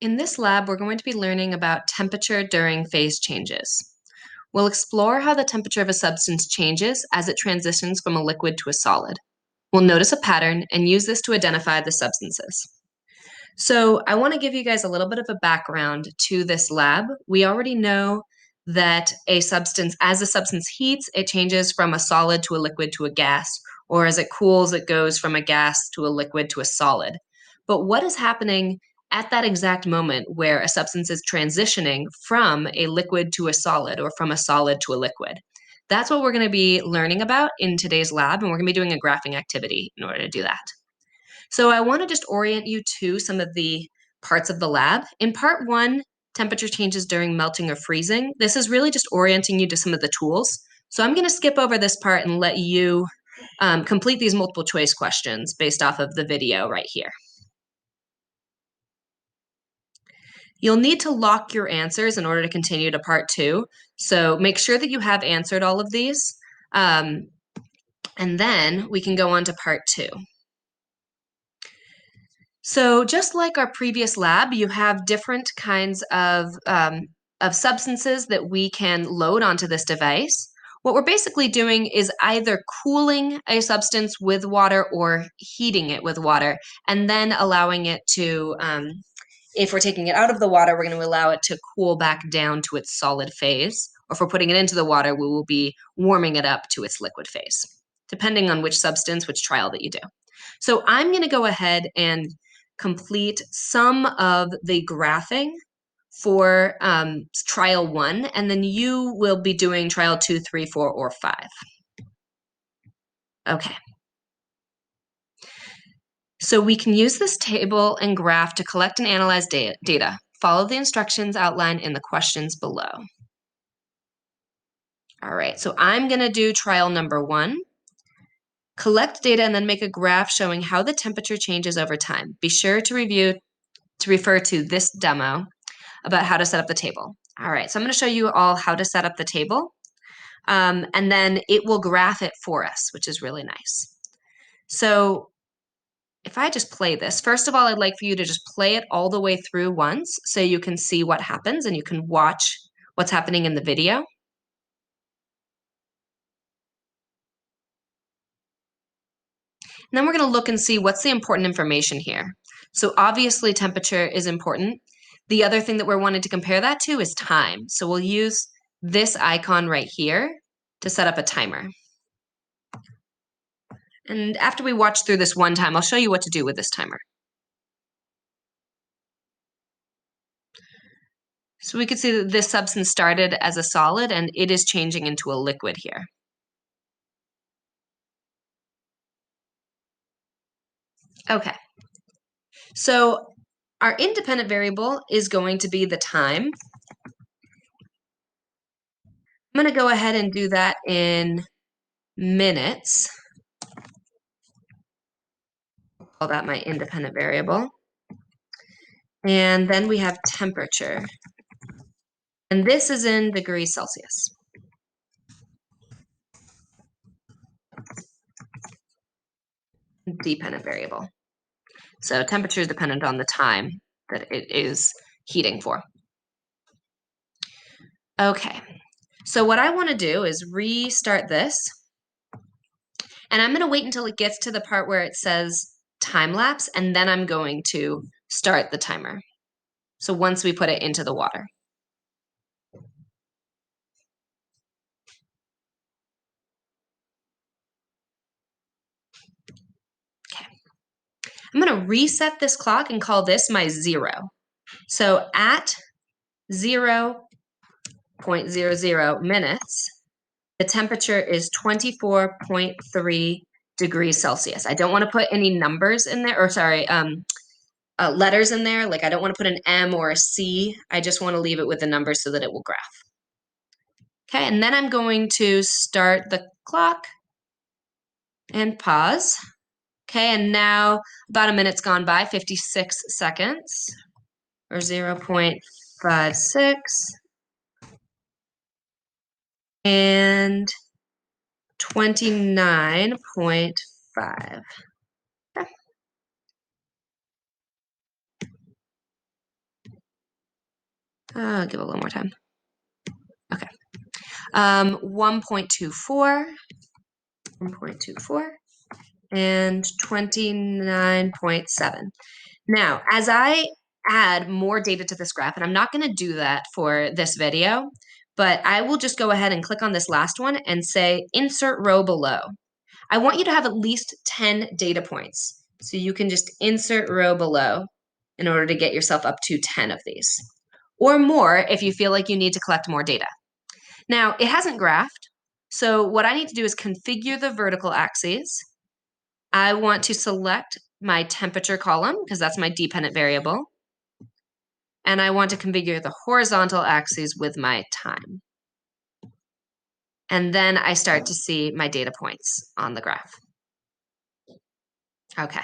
In this lab, we're going to be learning about temperature during phase changes. We'll explore how the temperature of a substance changes as it transitions from a liquid to a solid. We'll notice a pattern and use this to identify the substances. So I want to give you guys a little bit of a background to this lab. We already know that as a substance heats, it changes from a solid to a liquid to a gas, or as it cools, it goes from a gas to a liquid to a solid. But what is happening at that exact moment where a substance is transitioning from a liquid to a solid or from a solid to a liquid? That's what we're going to be learning about in today's lab, and we're going to be doing a graphing activity in order to do that. So I want to just orient you to some of the parts of the lab. In part one, temperature changes during melting or freezing. This is really just orienting you to some of the tools. So I'm going to skip over this part and let you complete these multiple choice questions based off of the video right here. You'll need to lock your answers in order to continue to part two. So make sure that you have answered all of these. And then we can go on to part two. So just like our previous lab, you have different kinds of substances that we can load onto this device. What we're basically doing is either cooling a substance with water or heating it with water, and then allowing it to, if we're taking it out of the water, we're going to allow it to cool back down to its solid phase. Or if we're putting it into the water, we will be warming it up to its liquid phase, depending on which substance, which trial that you do. So I'm going to go ahead and complete some of the graphing for trial one, and then you will be doing trial 2, 3, 4, or 5. Okay. So we can use this table and graph to collect and analyze data. Follow the instructions outlined in the questions below. All right, so I'm going to do trial number 1. Collect data and then make a graph showing how the temperature changes over time. Be sure to refer to this demo about how to set up the table. All right, so I'm going to show you all how to set up the table, and then it will graph it for us, which is really nice. So if I just play this, first of all, I'd like for you to just play it all the way through once so you can see what happens and you can watch what's happening in the video. And then we're going to look and see what's the important information here. So obviously temperature is important. The other thing that we're wanting to compare that to is time. So we'll use this icon right here to set up a timer. And after we watch through this one time, I'll show you what to do with this timer. So we can see that this substance started as a solid and it is changing into a liquid here. Okay. So our independent variable is going to be the time. I'm going to go ahead and do that in minutes. Call that my independent variable. And then we have temperature. And this is in degrees Celsius. Dependent variable. So temperature is dependent on the time that it is heating for. Okay, so what I want to do is restart this. And I'm going to wait until it gets to the part where it says time lapse, and then I'm going to start the timer. So once we put it into the water. Okay. I'm going to reset this clock and call this my 0. So at 0.00 minutes, the temperature is 24.3 degrees Celsius. I don't want to put any numbers in there, or sorry, letters in there. Like I don't want to put an M or a C. I just want to leave it with the numbers so that it will graph. Okay, and then I'm going to start the clock and pause. Okay, and now about a minute's gone by, 56 seconds, or 0.56. And 29.5. Okay. I'll give it a little more time. Okay. 1.24, 1.24, and 29.7. Now, as I add more data to this graph, and I'm not going to do that for this video, but I will just go ahead and click on this last one and say insert row below. I want you to have at least 10 data points. So you can just insert row below in order to get yourself up to 10 of these, or more if you feel like you need to collect more data. Now, it hasn't graphed, so what I need to do is configure the vertical axes. I want to select my temperature column because that's my dependent variable. And I want to configure the horizontal axes with my time. And then I start to see my data points on the graph. Okay.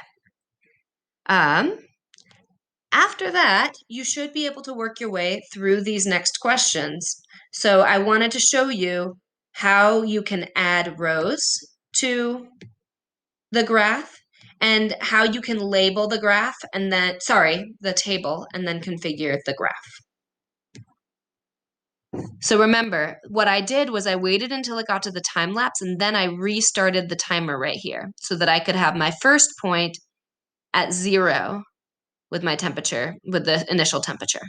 After that, you should be able to work your way through these next questions. So I wanted to show you how you can add rows to the graph and how you can label the graph and then, the table, and then configure the graph. So remember, what I did was I waited until it got to the time lapse and then I restarted the timer right here so that I could have my first point at 0 with my temperature, with the initial temperature.